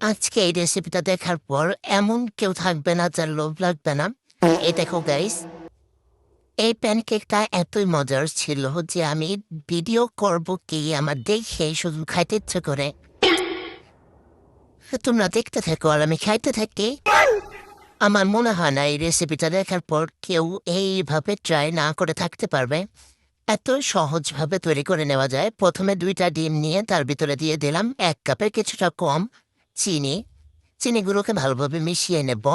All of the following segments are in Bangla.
আজকে এই রেসিপিটা দেখার পর এমন কেউ থাকবে না যার লোভ লাগবে না। এই দেখো গাইস, এই প্যানকেকটা এতই মজার ছিল যে আমি ভিডিও করব কি আমার দেখে শুধু খাইতে ইচ্ছে করে। তোমরা দেখতে থাকো আর আমি খাইতে থাকি। আমার মনে হয় না এই রেসিপিটা দেখার পর কেউ এইভাবে ট্রাই না করে থাকতে পারবে। এত সহজভাবে তৈরি করে নেওয়া যায়। প্রথমে 2টা ডিম নিয়ে তার ভিতরে দিয়ে দিলাম 1 কাপের কিছুটা কম চিনি। চিনিগুলোকে ভালোভাবে মিশিয়ে নেব।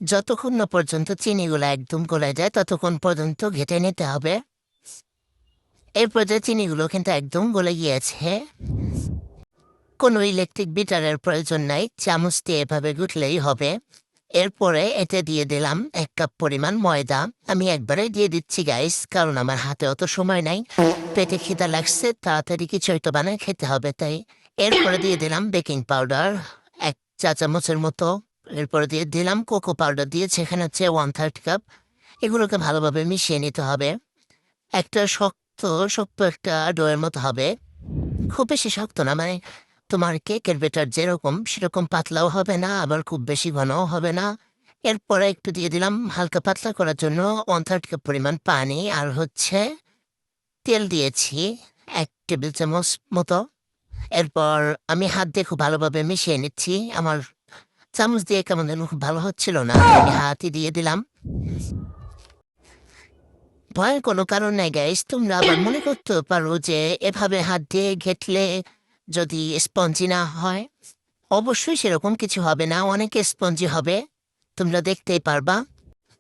যতক্ষণ না পর্যন্ত চিনিগুলো একদম গলে যায় ততক্ষণ পর্যন্ত ঘেটে নিতে হবে। এরপর যে চিনিগুলো কিন্তু একদম গলে গিয়েছে, কোনো ইলেকট্রিক বিটারের প্রয়োজন নাই, চামচ দিয়ে এভাবে গুটলেই হবে। এরপরে এতে দিয়ে দিলাম 1 কাপ পরিমাণ ময়দা। আমি একবারে দিয়ে দিচ্ছি গাইস, কারণ আমার হাতে অত সময় নাই। পেটে খিদা লাগছে, তাড়াতাড়ি কিছু একটা বানায় খেতে হবে তাই। এরপরে দিয়ে দিলাম বেকিং পাউডার 1 চা চামচের মতো। এরপরে দিয়ে দিলাম কোকো পাউডার, দিয়েছি এখানে হচ্ছে 1/3 কাপ। এগুলোকে ভালোভাবে মিশিয়ে নিতে হবে। একটা শক্ত শক্ত একটা ডোয়ের মতো হবে। খুব বেশি শক্ত না, মানে তোমার কেকের বেটার যেরকম সেরকম পাতলাও হবে না, আবার খুব বেশি ঘনও হবে না। এরপরে একটু দিয়ে দিলাম হালকা পাতলা করার জন্য 1/3 কাপ পরিমাণ পানি, আর হচ্ছে তেল দিয়েছি 1 টেবিল চামচ মতো। এরপর আমি হাত দিয়ে খুব ভালোভাবে মিশিয়ে নিচ্ছি। আমার চামচ দিয়ে কেমন যেন খুব ভালো হচ্ছিল না, আমি হাতই দিয়ে দিলাম। ভয়ের কোনো কারণ নাই গাইস, তোমরা আবার মনে করতে পারো যে এভাবে হাত দিয়ে ঘেঁটলে যদি স্পঞ্জি না হয়। অবশ্যই সেরকম কিছু হবে না, অনেক স্পঞ্জি হবে, তোমরা দেখতেই পারবা।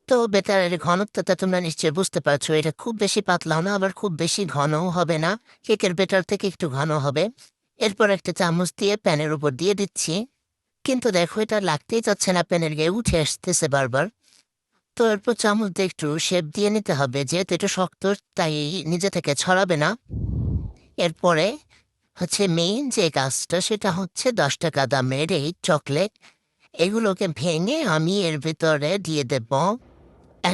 তো বেটারের ঘনত্বটা তোমরা নিশ্চয়ই বুঝতে পারছো, এটা খুব বেশি পাতলাও না, আবার খুব বেশি ঘনও হবে না। কেকের বেটার থেকে একটু ঘন হবে। এরপর একটা চামচ দিয়ে প্যানের উপর দিয়ে দিচ্ছি, কিন্তু দেখো এটা লাগতেই চাচ্ছে না, প্যানের গায়ে উঠে আসতেছে বারবার। তো এরপর চামচ দিয়ে একটু শেপ দিয়ে নিতে হবে, যেহেতু এটা শক্ত তাই নিজে থেকে ছড়াবে না। এরপরে হচ্ছে মেইন যে কাজটা, সেটা হচ্ছে 10 টাকা দামের এই চকলেট। এগুলোকে ভেঙে আমি এর ভিতরে দিয়ে দেব।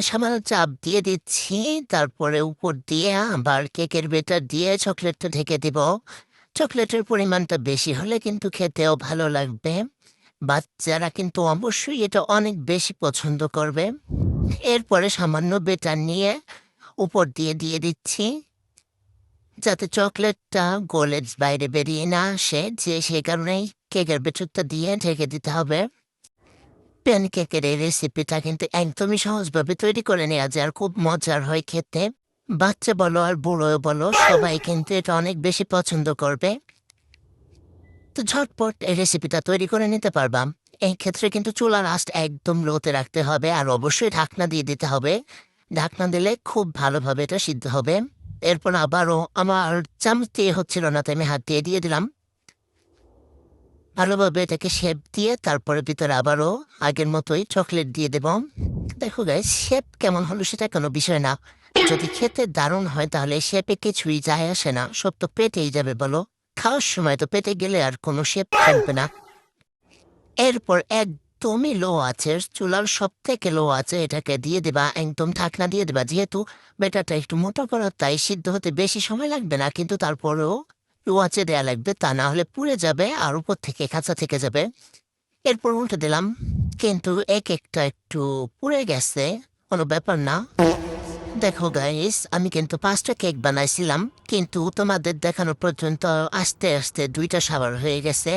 সামান্য চাপ দিয়ে দিচ্ছি, তারপরে উপর দিয়ে আবার কেকের ভেতর দিয়ে চকলেটটা ঢেকে দিব। চকলেটের পরিমাণটা বেশি হলে কিন্তু খেতেও ভালো লাগবে। বাচ্চারা কিন্তু অবশ্যই এটা অনেক বেশি পছন্দ করবে। এরপরে সামান্য বেটার নিয়ে উপর দিয়ে দিয়ে দিচ্ছি, যাতে চকলেটটা গলে বাইরে বেরিয়ে না আসে, যে সে কারণেই কেকের ভেতরটা দিয়ে ঢেকে দিতে হবে। প্যানকেকের এই রেসিপিটা কিন্তু একদমই সহজভাবে তৈরি করে নেওয়া যায় আর খুব মজার হয় খেতে। বাচ্চা বলো আর বুড়ো বলো, সবাই কিন্তু এটা অনেক বেশি পছন্দ করবে। তো ঝটপট এই রেসিপিটা তৈরি করে নিতে পারবাম। এই ক্ষেত্রে কিন্তু চুলার আঁচ একদম লোতে রাখতে হবে, আর অবশ্যই ঢাকনা দিয়ে দিতে হবে। ঢাকনা দিলে খুব ভালোভাবে এটা সিদ্ধ হবে। এরপর আবারও আমার চামচ দিয়ে হচ্ছিল না, তাই আমি হাত দিয়ে দিয়ে দিলাম। ভালোভাবে এটাকে শেপ দিয়ে তারপরে ভিতরে আবারও আগের মতোই চকলেট দিয়ে দেব। দেখো গাইস, শেপ কেমন হলো সেটা কোনো বিষয় না, যদি খেতে দারুণ হয় তাহলে শেপে কিছুই যায় আসে না, সব তো পেটেই যাবে বলো। খাওয়ার সময় তো পেটে গেলে আর কোনো শেপ থাকবে না। এরপর একদমই লো আছে, চুলার সব থেকে লো আছে, এটাকে দিয়ে দেবা, একদম ঢাকনা দিয়ে দেবা। যেহেতু বেটারটা একটু মোটা করা তাই সিদ্ধ হতে বেশি সময় লাগবে না, কিন্তু তারপরেও লো আছে দেয়া লাগবে, তা না হলে পুড়ে যাবে আর উপর থেকে কাঁচা থেকে যাবে। এরপর উল্টে দিলাম, কিন্তু এক একটা একটু পুড়ে গেছে, কোনো ব্যাপার না। দেখো গাইস, আমি কিন্তু 5টা কেক বানাইছিলাম, কিন্তু তোমাদের দেখানো পর্যন্ত আস্তে আস্তে 2টা সাবার হয়ে গেছে।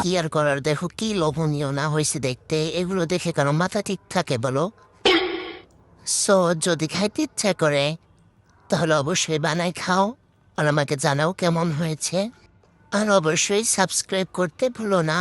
কি আর করার, দেখো কি লোভনীয় না হয়েছে দেখতে, এগুলো দেখে কারো মাথা ঠিক থাকে বলো? সো যদি খাইতে ইচ্ছা করে তাহলে অবশ্যই বানাই খাও, আর আমাকে জানাও কেমন হয়েছে। আর অবশ্যই সাবস্ক্রাইব করতে ভুলো না।